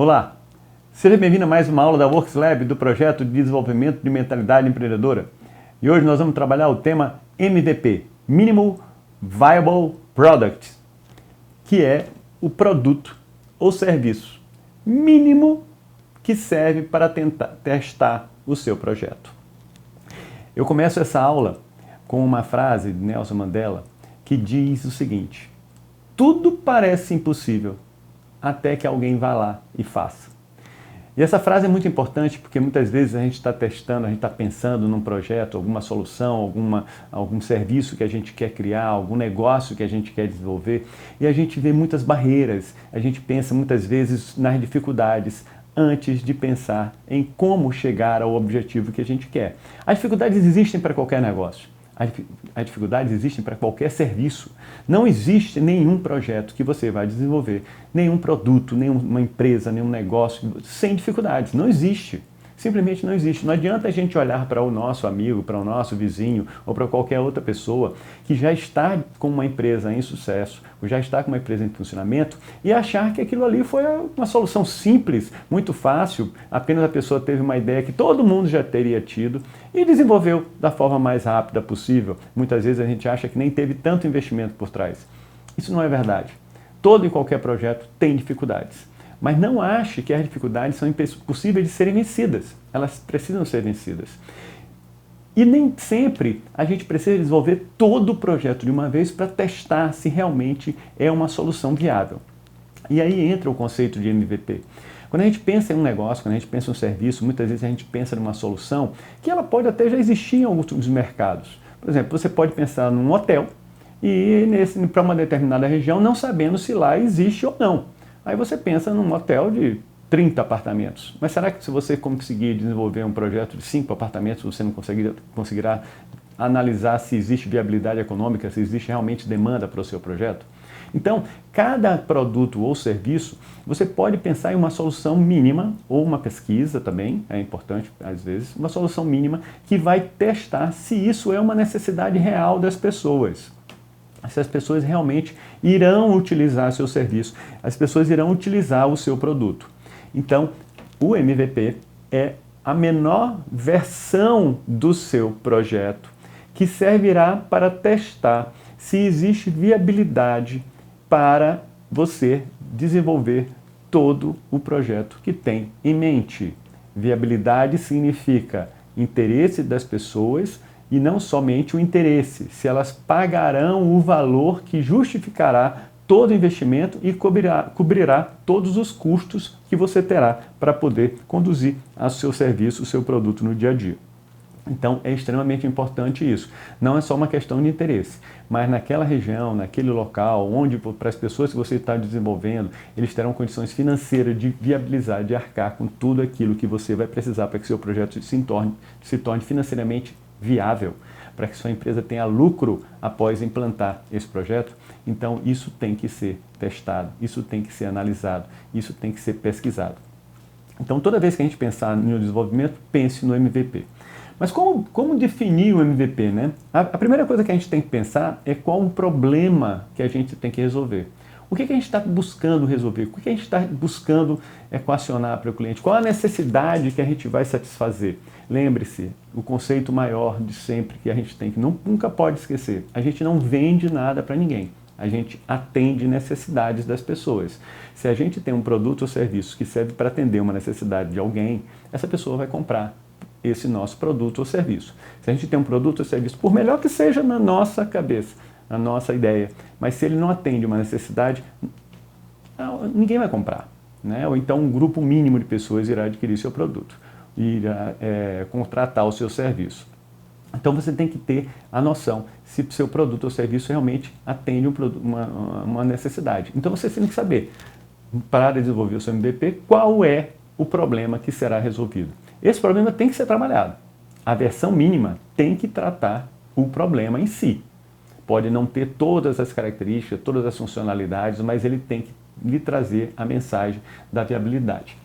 Olá, seja bem-vindo a mais uma aula da Works Lab do projeto de desenvolvimento de mentalidade empreendedora. E hoje nós vamos trabalhar o tema MVP, Minimal Viable Product, que é o produto ou serviço mínimo que serve para tentar testar o seu projeto. Eu começo essa aula com uma frase de Nelson Mandela que diz o seguinte: tudo parece impossível até que alguém vá lá e faça. E essa frase é muito importante porque muitas vezes a gente está testando, a gente está pensando num projeto, alguma solução, algum serviço que a gente quer criar, algum negócio que a gente quer desenvolver, e a gente vê muitas barreiras, a gente pensa muitas vezes nas dificuldades antes de pensar em como chegar ao objetivo que a gente quer. As dificuldades existem para qualquer negócio. As dificuldades existem para qualquer serviço. Não existe nenhum projeto que você vai desenvolver, nenhum produto, nenhuma empresa, nenhum negócio sem dificuldades. Não existe. Simplesmente não existe. Não adianta a gente olhar para o nosso amigo, para o nosso vizinho ou para qualquer outra pessoa que já está com uma empresa em sucesso, ou já está com uma empresa em funcionamento e achar que aquilo ali foi uma solução simples, muito fácil, apenas a pessoa teve uma ideia que todo mundo já teria tido e desenvolveu da forma mais rápida possível. Muitas vezes a gente acha que nem teve tanto investimento por trás. Isso não é verdade. Todo e qualquer projeto tem dificuldades. Mas não ache que as dificuldades são impossíveis de serem vencidas. Elas precisam ser vencidas. E nem sempre a gente precisa desenvolver todo o projeto de uma vez para testar se realmente é uma solução viável. E aí entra o conceito de MVP. Quando a gente pensa em um negócio, quando a gente pensa em um serviço, muitas vezes a gente pensa numa solução que ela pode até já existir em alguns dos mercados. Por exemplo, você pode pensar num hotel e para uma determinada região não sabendo se lá existe ou não. Aí você pensa num hotel de 30 apartamentos. Mas será que se você conseguir desenvolver um projeto de 5 apartamentos, você não conseguirá analisar se existe viabilidade econômica, se existe realmente demanda para o seu projeto? Então, cada produto ou serviço, você pode pensar em uma solução mínima, ou uma pesquisa também, é importante às vezes, uma solução mínima que vai testar se isso é uma necessidade real das pessoas. Se as pessoas realmente irão utilizar seu serviço, as pessoas irão utilizar o seu produto. Então, o MVP é a menor versão do seu projeto que servirá para testar se existe viabilidade para você desenvolver todo o projeto que tem em mente. Viabilidade significa interesse das pessoas e não somente o interesse, se elas pagarão o valor que justificará todo o investimento e cobrirá todos os custos que você terá para poder conduzir o seu serviço, o seu produto no dia a dia. Então é extremamente importante isso. Não é só uma questão de interesse, mas naquela região, naquele local, onde para as pessoas que você está desenvolvendo, eles terão condições financeiras de viabilizar, de arcar com tudo aquilo que você vai precisar para que seu projeto se torne financeiramente viável, para que sua empresa tenha lucro após implantar esse projeto. Então isso tem que ser testado, isso tem que ser analisado, isso tem que ser pesquisado. Então toda vez que a gente pensar no desenvolvimento, pense no MVP. Mas como definir o MVP, né? A primeira coisa que a gente tem que pensar é qual o problema que a gente tem que resolver. O que a gente está buscando resolver? O que a gente está buscando equacionar para o cliente? Qual a necessidade que a gente vai satisfazer? Lembre-se, o conceito maior de sempre que a gente tem que nunca pode esquecer. A gente não vende nada para ninguém. A gente atende necessidades das pessoas. Se a gente tem um produto ou serviço que serve para atender uma necessidade de alguém, essa pessoa vai comprar esse nosso produto ou serviço. Se a gente tem um produto ou serviço, por melhor que seja na nossa cabeça, na nossa ideia, mas se ele não atende uma necessidade, ninguém vai comprar, né? Ou então um grupo mínimo de pessoas irá adquirir seu produto, irá contratar o seu serviço. Então você tem que ter a noção se seu produto ou serviço realmente atende uma necessidade. Então você tem que saber, para desenvolver o seu MVP, qual é o problema que será resolvido. Esse problema tem que ser trabalhado. A versão mínima tem que tratar o problema em si. Pode não ter todas as características, todas as funcionalidades, mas ele tem que lhe trazer a mensagem da viabilidade.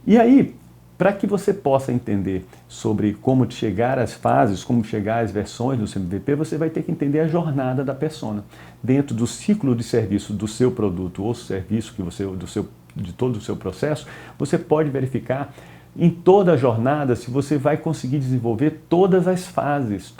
E aí, para que você possa entender sobre como chegar às fases, como chegar às versões do seu MVP, você vai ter que entender a jornada da persona. Dentro do ciclo de serviço do seu produto ou serviço, do seu de todo o seu processo, você pode verificar em toda a jornada se você vai conseguir desenvolver todas as fases,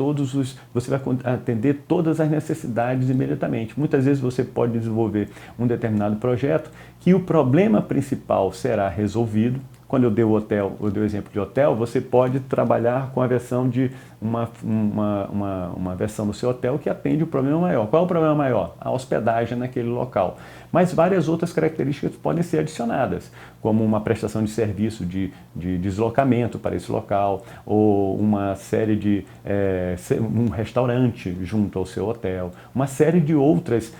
você vai atender todas as necessidades imediatamente. Muitas vezes você pode desenvolver um determinado projeto que o problema principal será resolvido. Quando eu dei o exemplo de hotel, você pode trabalhar com a versão de uma versão do seu hotel que atende o problema maior. Qual é o problema maior? A hospedagem naquele local. Mas várias outras características podem ser adicionadas, como uma prestação de serviço de deslocamento para esse local, ou uma série um restaurante junto ao seu hotel, uma série de outras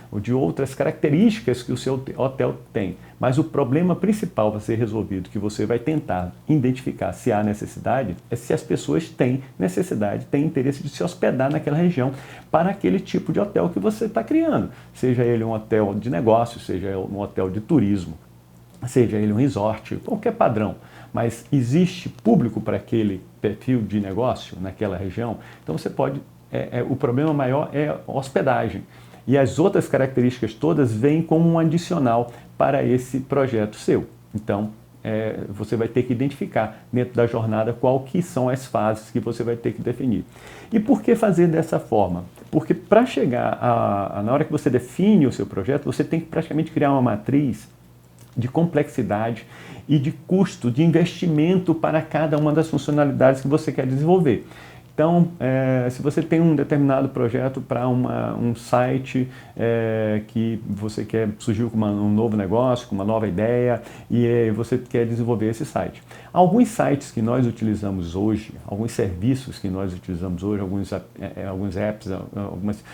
características que o seu hotel tem. Mas o problema principal a ser resolvido, que você vai tentar identificar se há necessidade, é se as pessoas têm necessidade, têm interesse de se hospedar naquela região para aquele tipo de hotel que você está criando. Seja ele um hotel de negócio, seja um hotel de turismo, seja ele um resort, qualquer padrão. Mas existe público para aquele perfil de negócio naquela região, então você pode... o problema maior é a hospedagem. E as outras características todas vêm como um adicional para esse projeto seu. Então, você vai ter que identificar dentro da jornada qual que são as fases que você vai ter que definir. E por que fazer dessa forma? Porque para chegar na hora que você define o seu projeto, você tem que praticamente criar uma matriz de complexidade e de custo, de investimento para cada uma das funcionalidades que você quer desenvolver. Então, se você tem um determinado projeto para um site que você surgiu com um novo negócio, com uma nova ideia, e você quer desenvolver esse site. Alguns sites que nós utilizamos hoje, alguns serviços que nós utilizamos hoje, alguns apps, algumas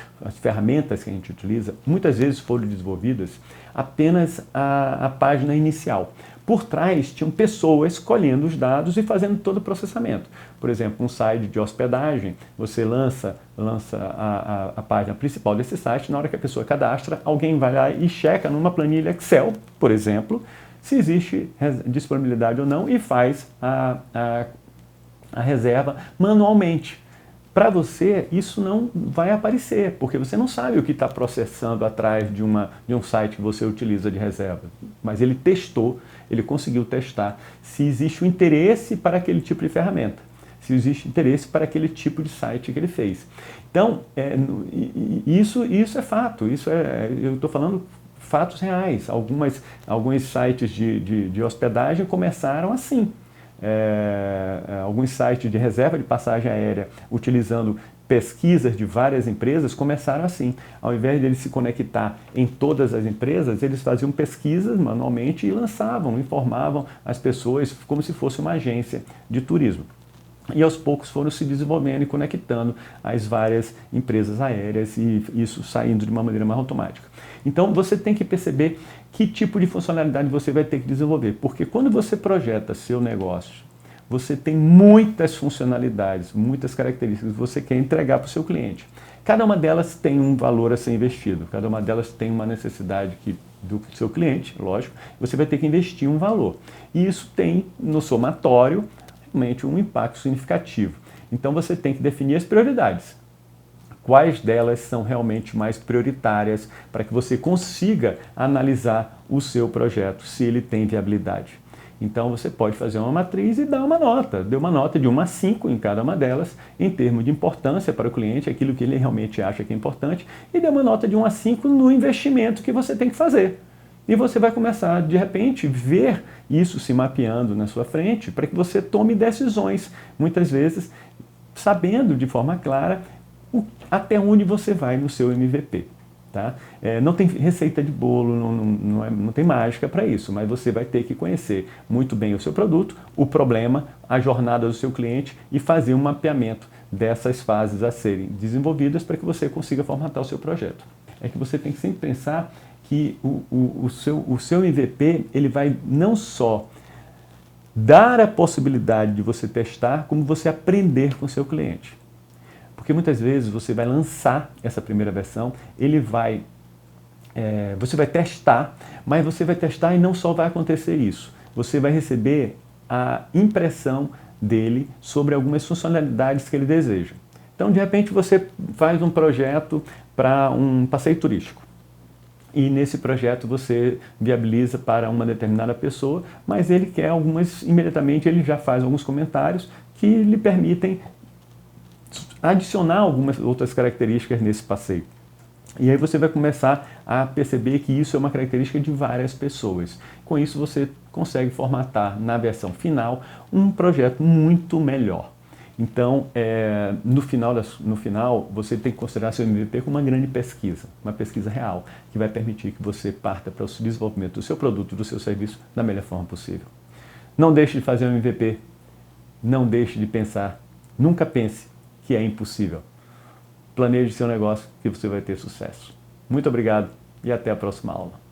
ferramentas que a gente utiliza, muitas vezes foram desenvolvidas apenas a página inicial. Por trás tinham pessoas colhendo os dados e fazendo todo o processamento. Por exemplo, um site de hospedagem, você lança a página principal desse site, na hora que a pessoa cadastra, alguém vai lá e checa numa planilha Excel, por exemplo, se existe disponibilidade ou não e faz a reserva manualmente. Para você, isso não vai aparecer, porque você não sabe o que está processando atrás de um site que você utiliza de reserva. Mas ele testou, ele conseguiu testar se existe um interesse para aquele tipo de ferramenta, se existe interesse para aquele tipo de site que ele fez. Então, isso é fato, eu estou falando fatos reais. Alguns sites de hospedagem começaram assim. Alguns sites de reserva de passagem aérea utilizando pesquisas de várias empresas começaram assim. Ao invés de eles se conectar em todas as empresas, eles faziam pesquisas manualmente e lançavam, informavam as pessoas como se fosse uma agência de turismo. E aos poucos foram se desenvolvendo e conectando as várias empresas aéreas e isso saindo de uma maneira mais automática. Então você tem que perceber que tipo de funcionalidade você vai ter que desenvolver, porque quando você projeta seu negócio, você tem muitas funcionalidades, muitas características que você quer entregar para o seu cliente. Cada uma delas tem um valor a ser investido, cada uma delas tem uma necessidade do seu cliente, lógico, você vai ter que investir um valor. E isso tem no somatório realmente um impacto significativo. Então você tem que definir as prioridades. Quais delas são realmente mais prioritárias para que você consiga analisar o seu projeto, se ele tem viabilidade. Então você pode fazer uma matriz e dar uma nota. Dê uma nota de 1 a 5 em cada uma delas, em termos de importância para o cliente, aquilo que ele realmente acha que é importante, e dê uma nota de 1 a 5 no investimento que você tem que fazer. E você vai começar, de repente, ver isso se mapeando na sua frente para que você tome decisões, muitas vezes sabendo de forma clara até onde você vai no seu MVP. Tá? Não tem receita de bolo, não tem mágica para isso, mas você vai ter que conhecer muito bem o seu produto, o problema, a jornada do seu cliente e fazer um mapeamento dessas fases a serem desenvolvidas para que você consiga formatar o seu projeto. É que você tem que sempre pensar que o seu MVP ele vai não só dar a possibilidade de você testar, como você aprender com o seu cliente. Porque muitas vezes você vai lançar essa primeira versão, você vai testar, mas você vai testar e não só vai acontecer isso. Você vai receber a impressão dele sobre algumas funcionalidades que ele deseja. Então, de repente, você faz um projeto para um passeio turístico. e nesse projeto você viabiliza para uma determinada pessoa, mas ele quer imediatamente ele já faz alguns comentários que lhe permitem adicionar algumas outras características nesse passeio. E aí você vai começar a perceber que isso é uma característica de várias pessoas. Com isso você consegue formatar na versão final um projeto muito melhor. Então, no final, você tem que considerar seu MVP como uma grande pesquisa, uma pesquisa real, que vai permitir que você parta para o desenvolvimento do seu produto, do seu serviço, da melhor forma possível. Não deixe de fazer um MVP, não deixe de pensar, nunca pense que é impossível. Planeje seu negócio que você vai ter sucesso. Muito obrigado e até a próxima aula.